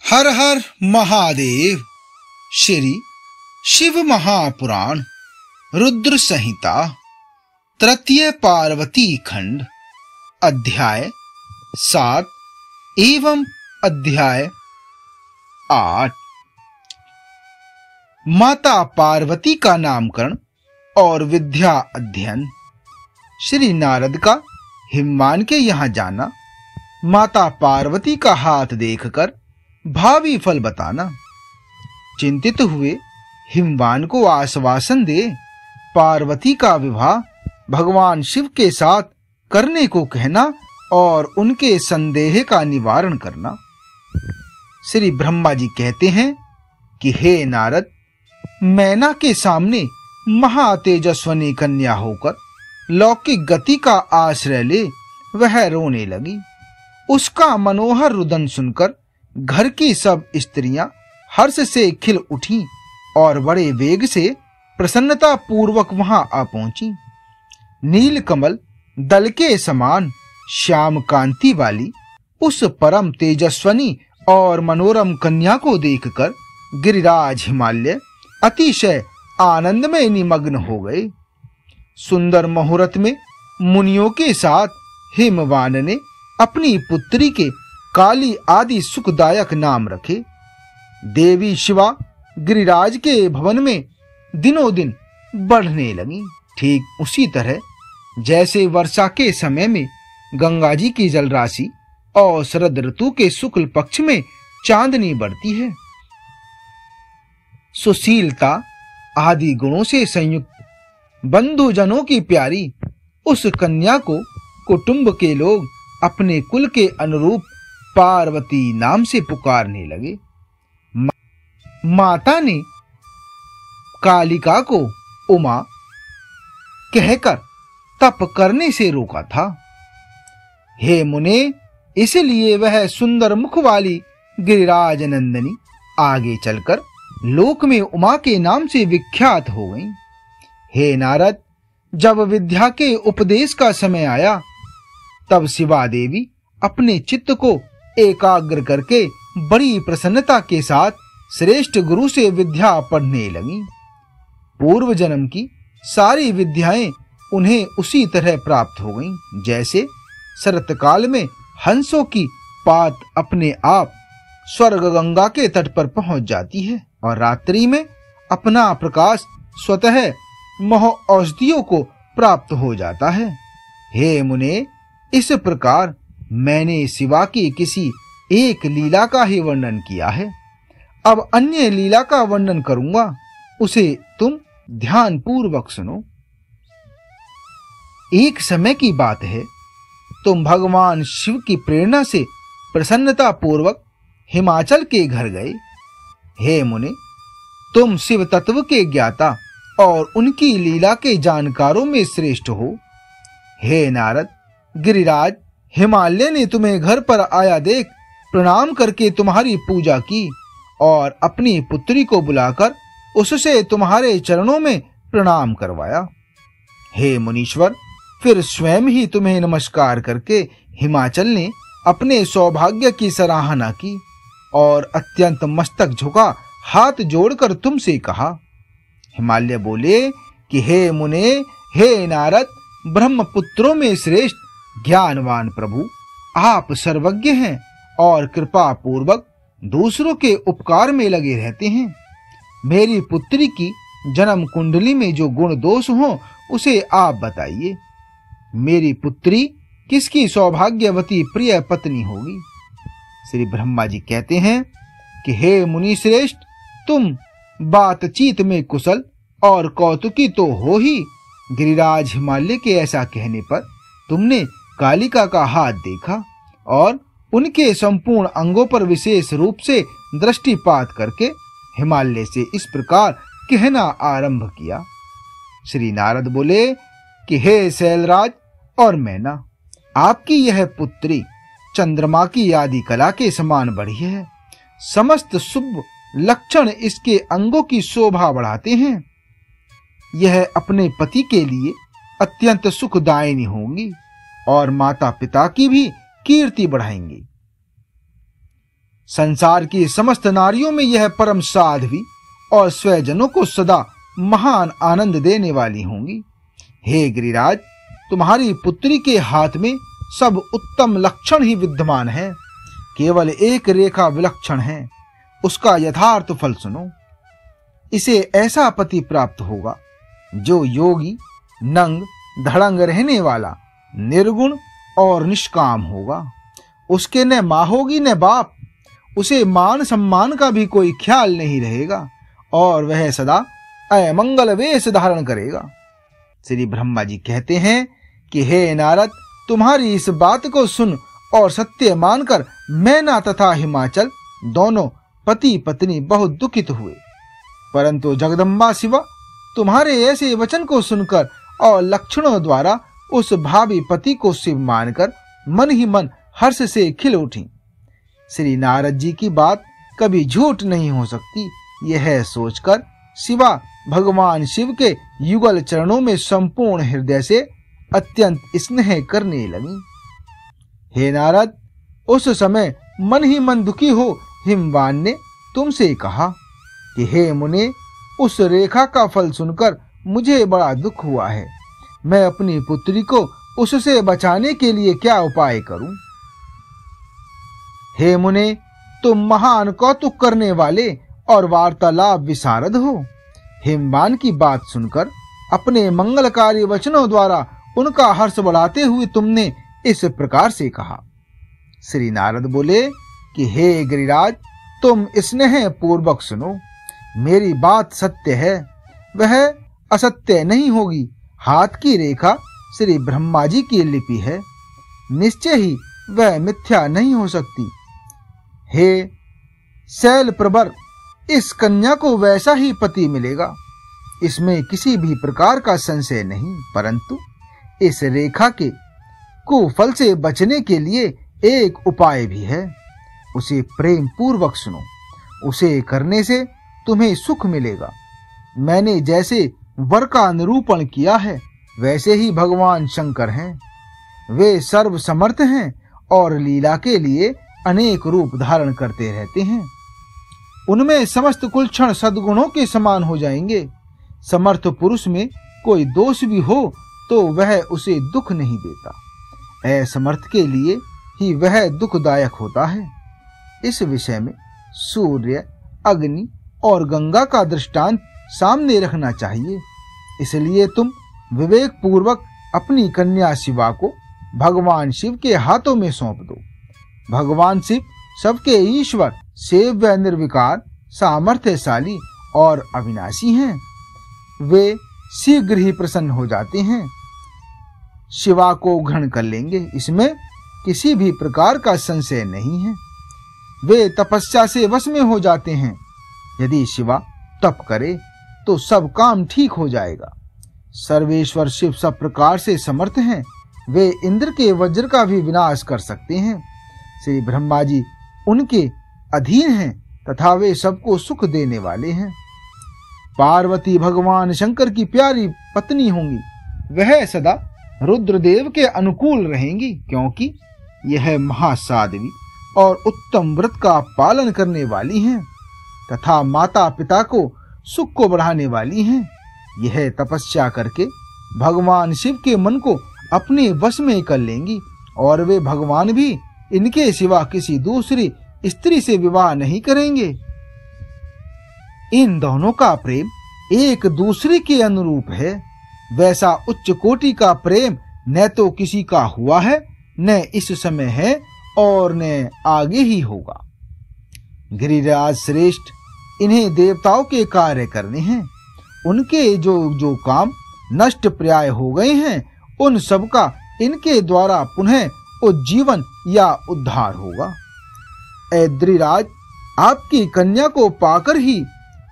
हर हर महादेव। श्री शिव महापुराण रुद्र संहिता तृतीय पार्वती खंड अध्याय 7 एवं अध्याय 8। माता पार्वती का नामकरण और विद्या अध्ययन। श्री नारद का हिमवान के यहाँ जाना, माता पार्वती का हाथ देखकर भावी फल बताना। चिंतित हुए हिमवान को आश्वासन दे पार्वती का विवाह भगवान शिव के साथ करने को कहना और उनके संदेह का निवारण करना। श्री ब्रह्मा जी कहते हैं कि हे नारद, मैना के सामने महातेजस्विनी कन्या होकर लौकिक गति का आश्रय ले वह रोने लगी। उसका मनोहर रुदन सुनकर घर की सब स्त्रियां हर्ष से खिल उठीं और बड़े वेग से प्रसन्नता पूर्वक वहां आ पहुंची। नील कमल दल के समान श्याम कांति वाली उस परम तेजस्विनी और मनोरम कन्या को देखकर गिरिराज हिमालय अतिशय आनंद में निमग्न हो गए। सुंदर मुहूर्त में मुनियों के साथ हिमवान ने अपनी पुत्री के काली आदि सुखदायक नाम रखे। देवी शिवा गिरिराज के भवन में दिनों दिन बढ़ने लगी। ठीक उसी तरह जैसे वर्षा के समय में गंगा जी की जलराशि और शरद ऋतु के शुक्ल पक्ष में चांदनी बढ़ती है। सुशीलता आदि गुणों से संयुक्त बंधुजनों की प्यारी उस कन्या को कुटुंब के लोग अपने कुल के अनुरूप पार्वती नाम से पुकारने लगे। माता ने कालिका को उमा कहकर तप करने से रोका था। हे मुने, इसलिए वह सुंदर मुख वाली गिरिराज नंदिनी आगे चलकर लोक में उमा के नाम से विख्यात हो गई। हे नारद, जब विद्या के उपदेश का समय आया तब शिवा देवी अपने चित्त को एकाग्र करके बड़ी प्रसन्नता के साथ श्रेष्ठ गुरु से विद्या पढ़ने लगी। पूर्व जन्म की सारी विद्याएं उन्हें उसी तरह प्राप्त हो गईं, जैसे शरतकाल में हंसों की पात अपने आप स्वर्ग गंगा के तट पर पहुंच जाती है और रात्रि में अपना प्रकाश स्वतः मोह औषधियों को प्राप्त हो जाता है। हे मुने, इस प्रकार मैंने शिवा की किसी एक लीला का ही वर्णन किया है। अब अन्य लीला का वर्णन करूंगा, उसे तुम ध्यान पूर्वक सुनो। एक समय की बात है, तुम भगवान शिव की प्रेरणा से प्रसन्नता पूर्वक हिमाचल के घर गए। हे मुने, तुम शिव तत्व के ज्ञाता और उनकी लीला के जानकारों में श्रेष्ठ हो। हे नारद, गिरिराज हिमालय ने तुम्हें घर पर आया देख प्रणाम करके तुम्हारी पूजा की और अपनी पुत्री को बुलाकर उससे तुम्हारे चरणों में प्रणाम करवाया। हे मुनीश्वर, फिर स्वयं ही तुम्हें नमस्कार करके हिमाचल ने अपने सौभाग्य की सराहना की और अत्यंत मस्तक झुका हाथ जोड़कर तुमसे कहा। हिमालय बोले कि हे मुने, हे नारद, ब्रह्मपुत्रों में श्रेष्ठ ज्ञानवान प्रभु, आप सर्वज्ञ हैं और कृपा पूर्वक दूसरों के उपकार में लगे रहते हैं। मेरी पुत्री की जन्म कुंडली में जो गुण दोष हो उसे आप बताइए। मेरी पुत्री किसकी सौभाग्यवती प्रिय पत्नी होगी? श्री ब्रह्मा जी कहते हैं कि हे मुनि श्रेष्ठ, तुम बातचीत में कुशल और कौतुकी तो हो ही। गिरिराज हिमालय के ऐसा कहने पर तुमने कालिका का हाथ देखा और उनके संपूर्ण अंगों पर विशेष रूप से दृष्टिपात करके हिमालय से इस प्रकार कहना आरंभ किया। श्री नारद बोले कि हे शैलराज और मैना, आपकी यह पुत्री चंद्रमा की आदि कला के समान बढ़ी है। समस्त शुभ लक्षण इसके अंगों की शोभा बढ़ाते हैं। यह अपने पति के लिए अत्यंत सुखदायिनी होंगी और माता पिता की भी कीर्ति बढ़ाएंगी। संसार की समस्त नारियों में यह परम साध्वी और स्वजनों को सदा महान आनंद देने वाली होंगी। हे गिरिराज, तुम्हारी पुत्री के हाथ में सब उत्तम लक्षण ही विद्यमान हैं। केवल एक रेखा विलक्षण है, उसका यथार्थ फल सुनो। इसे ऐसा पति प्राप्त होगा जो योगी, नंग धड़ंग रहने वाला, निर्गुण और निष्काम होगा। उसके न माँ होगी न बाप, उसे मान सम्मान का भी कोई ख्याल नहीं रहेगा और वह सदा अमंगल वेश धारण करेगा। श्री ब्रह्मा जी कहते हैं कि हे नारद, तुम्हारी इस बात को सुन और सत्य मानकर मैना तथा हिमाचल दोनों पति पत्नी बहुत दुखित हुए। परंतु जगदम्बा शिवा तुम्हारे ऐसे वचन को सुनकर और लक्षणों द्वारा उस भावी पति को शिव मानकर मन ही मन हर्ष से खिल उठी। श्री नारद जी की बात कभी झूठ नहीं हो सकती, यह सोचकर शिवा भगवान शिव के युगल चरणों में संपूर्ण हृदय से अत्यंत स्नेह करने लगी। हे नारद, उस समय मन ही मन दुखी हो हिमवान ने तुमसे कहा कि हे मुने, उस रेखा का फल सुनकर मुझे बड़ा दुख हुआ है। मैं अपनी पुत्री को उससे बचाने के लिए क्या उपाय करूं? हे मुने, तुम महान कौतुक करने वाले और वार्तालाप विशारद हो। हिमवान की बात सुनकर अपने मंगलकारी वचनों द्वारा उनका हर्ष बढ़ाते हुए तुमने इस प्रकार से कहा। श्री नारद बोले कि हे गिरिराज, तुम स्नेह पूर्वक सुनो। मेरी बात सत्य है, वह असत्य नहीं होगी। हाथ की रेखा श्री ब्रह्मा जी की लिपि है, निश्चय ही वह मिथ्या नहीं हो सकती। हे शैल प्रवर, इस कन्या को वैसा ही पति मिलेगा, इसमें किसी भी प्रकार का संशय नहीं। परंतु इस रेखा के कुफल से बचने के लिए एक उपाय भी है, उसे प्रेम पूर्वक सुनो। उसे करने से तुम्हें सुख मिलेगा। मैंने जैसे वर का निरूपण किया है वैसे ही भगवान शंकर हैं। वे सर्व समर्थ हैं और लीला के लिए अनेक रूप धारण करते रहते हैं। उनमें समस्त कुलक्षण सद्गुणों के समान हो जाएंगे। समर्थ पुरुष में कोई दोष भी हो तो वह उसे दुख नहीं देता। असमर्थ के लिए ही वह दुखदायक होता है। इस विषय में सूर्य, अग्नि और गंगा का दृष्टांत सामने रखना चाहिए। इसलिए तुम विवेक पूर्वक अपनी कन्या शिवा को भगवान शिव के हाथों में सौंप दो। भगवान शिव सबके ईश्वर, सेव्य, निर्विकार, सामर्थ्यशाली और अविनाशी हैं। वे शीघ्र ही प्रसन्न हो जाते हैं, शिवा को ग्रहण कर लेंगे, इसमें किसी भी प्रकार का संशय नहीं है। वे तपस्या से वश में हो जाते हैं। यदि शिवा तप करे तो सब काम ठीक हो जाएगा। सर्वेश्वर शिव सब प्रकार से समर्थ हैं। वे इंद्र के वज्र का भी विनाश कर सकते हैं। श्री ब्रह्मा जी उनके अधीन हैं तथा वे सबको सुख देने वाले हैं। पार्वती भगवान शंकर की प्यारी पत्नी होंगी। वह सदा रुद्रदेव के अनुकूल रहेंगी, क्योंकि यह महासाध्वी और उत्तम व्रत का पालन करने वाली हैं तथा माता पिता को सुख को बढ़ाने वाली हैं। यह तपस्या करके भगवान शिव के मन को अपने वश में कर लेंगी और वे भगवान भी इनके सिवा किसी दूसरी स्त्री से विवाह नहीं करेंगे। इन दोनों का प्रेम एक दूसरे के अनुरूप है। वैसा उच्च कोटि का प्रेम न तो किसी का हुआ है, न इस समय है और न आगे ही होगा। गिरिराज श्रेष्ठ, इन्हें देवताओं के कार्य करने हैं। उनके जो काम नष्ट प्राय हो गए हैं, उन सब का इनके द्वारा पुनः उज्जीवन या उद्धार होगा। ऐद्रिराज, आपकी कन्या को पाकर ही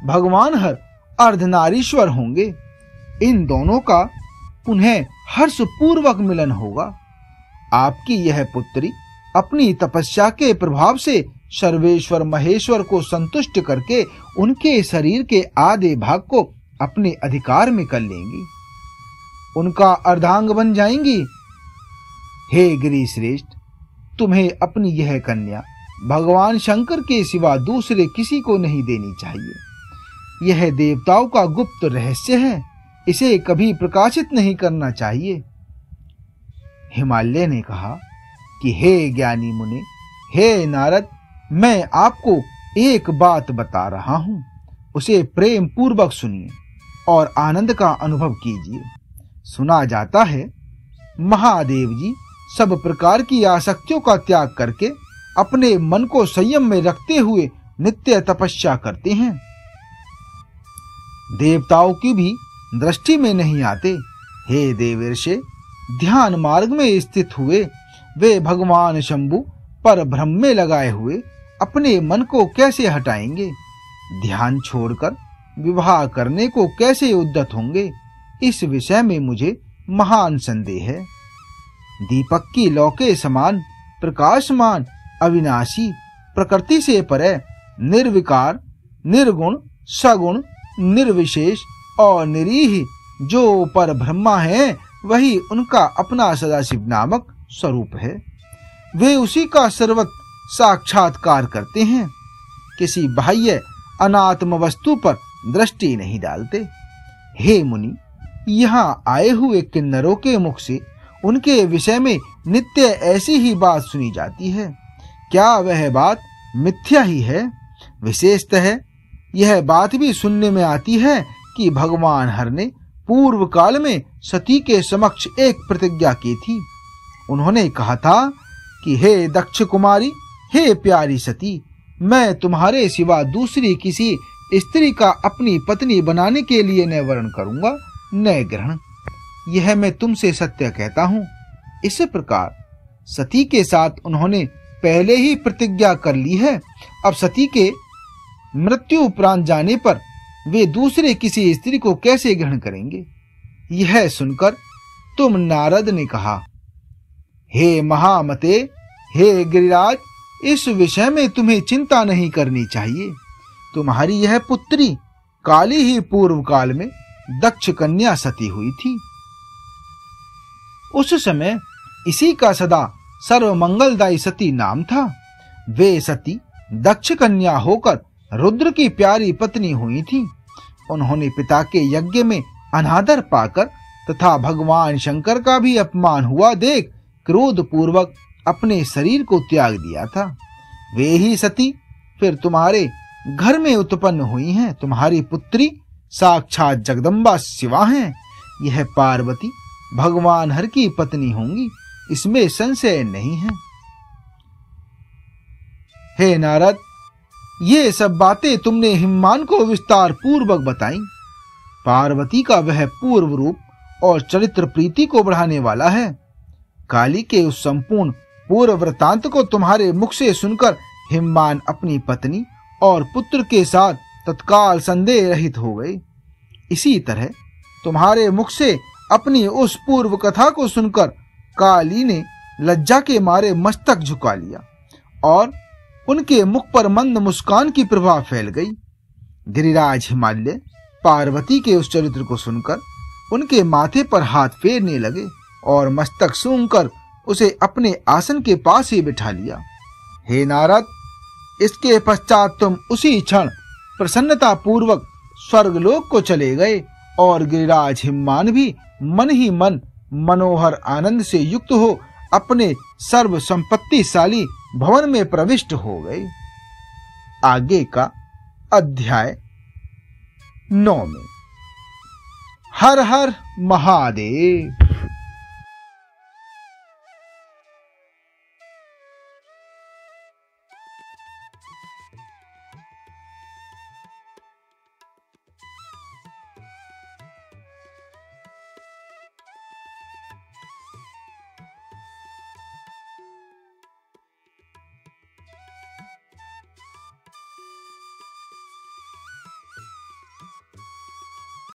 भगवान हर अर्धनारीश्वर होंगे। इन दोनों का पुनः हर्ष पूर्वक मिलन होगा। आपकी यह पुत्री अपनी तपस्या के प्रभाव से सर्वेश्वर महेश्वर को संतुष्ट करके उनके शरीर के आधे भाग को अपने अधिकार में कर लेंगी, उनका अर्धांग बन जाएंगी। हे गिरि श्रेष्ठ, तुम्हें अपनी यह कन्या भगवान शंकर के सिवा दूसरे किसी को नहीं देनी चाहिए। यह देवताओं का गुप्त रहस्य है, इसे कभी प्रकाशित नहीं करना चाहिए। हिमालय ने कहा कि हे ज्ञानी मुनि, हे नारद, मैं आपको एक बात बता रहा हूं, उसे प्रेम पूर्वक सुनिए और आनंद का अनुभव कीजिए। सुना जाता है महादेव जी सब प्रकार की आसक्तियों का त्याग करके अपने मन को संयम में रखते हुए नित्य तपस्या करते हैं। देवताओं की भी दृष्टि में नहीं आते। हे देवर्षि, ध्यान मार्ग में स्थित हुए वे भगवान शंभु पर भ्रम में लगाए हुए अपने मन को कैसे हटाएंगे? ध्यान छोड़कर विवाह करने को कैसे उद्यत होंगे? इस विषय में मुझे महान संदेह है। दीपक की लौ के समान प्रकाशमान, अविनाशी, प्रकृति से परे, निर्विकार, निर्गुण, सगुण, निर्विशेष और निरीह जो पर ब्रह्मा है, वही उनका अपना सदाशिव नामक स्वरूप है। वे उसी का सर्वत साक्षात्कार करते हैं, किसी बाह्य अनात्म वस्तु पर दृष्टि नहीं डालते। हे मुनि, यहाँ आए हुए किन्नरों के मुख से उनके विषय में नित्य ऐसी ही बात सुनी जाती है। क्या वह बात मिथ्या ही है? विशेषतः यह बात भी सुनने में आती है कि भगवान हर ने पूर्व काल में सती के समक्ष एक प्रतिज्ञा की थी। उन्होंने कहा था कि हे दक्ष कुमारी, हे प्यारी सती, मैं तुम्हारे सिवा दूसरी किसी स्त्री का अपनी पत्नी बनाने के लिए न वर्ण करूंगा न ग्रहण। यह मैं तुमसे सत्य कहता हूं। इस प्रकार सती के साथ उन्होंने पहले ही प्रतिज्ञा कर ली है। अब सती के मृत्यु उपरांत जाने पर वे दूसरे किसी स्त्री को कैसे ग्रहण करेंगे? यह सुनकर तुम नारद ने कहा, हे महामते, हे गिरिराज, इस विषय में तुम्हें चिंता नहीं करनी चाहिए। तुम्हारी यह पुत्री काली ही पूर्व काल में दक्ष कन्या सती हुई थी। उस समय इसी का सदा सर्वमंगलदायी सती नाम था। वे सती दक्ष कन्या होकर रुद्र की प्यारी पत्नी हुई थी। उन्होंने पिता के यज्ञ में अनादर पाकर तथा भगवान शंकर का भी अपमान हुआ देख क्रोध पूर्वक अपने शरीर को त्याग दिया था। वे ही सती फिर तुम्हारे घर में उत्पन्न हुई हैं। तुम्हारी पुत्री साक्षात जगदम्बा शिवा हैं। यह पार्वती भगवान हर की पत्नी होंगी, इसमें संशय नहीं है। हे नारद, ये सब बातें तुमने हिममान को विस्तार पूर्वक बताई। पार्वती का वह पूर्व रूप और चरित्र प्रीति को बढ़ाने वाला है। काली के उस संपूर्ण पूर्व वृतांत को तुम्हारे मुख से सुनकर हिममान अपनी पत्नी और पुत्र के साथ तत्काल संदेह रहित हो गए। इसी तरह तुम्हारे मुख से अपनी उस पूर्व कथा को सुनकर काली ने लज्जा के मारे मस्तक झुका लिया और उनके मुख पर मंद मुस्कान की प्रभा फैल गई। गिरिराज हिमालय पार्वती के उस चरित्र को सुनकर उनके माथे पर हाथ फेरने लगे और मस्तक सूंघकर उसे अपने आसन के पास ही बिठा लिया। हे नारद, इसके पश्चात तुम उसी क्षण प्रसन्नता पूर्वक स्वर्गलोक को चले गए और गिरिराज हिममान भी मन ही मन मनोहर आनंद से युक्त हो अपने सर्व संपत्तिशाली भवन में प्रविष्ट हो गए। आगे का अध्याय 9 में। हर हर महादेव।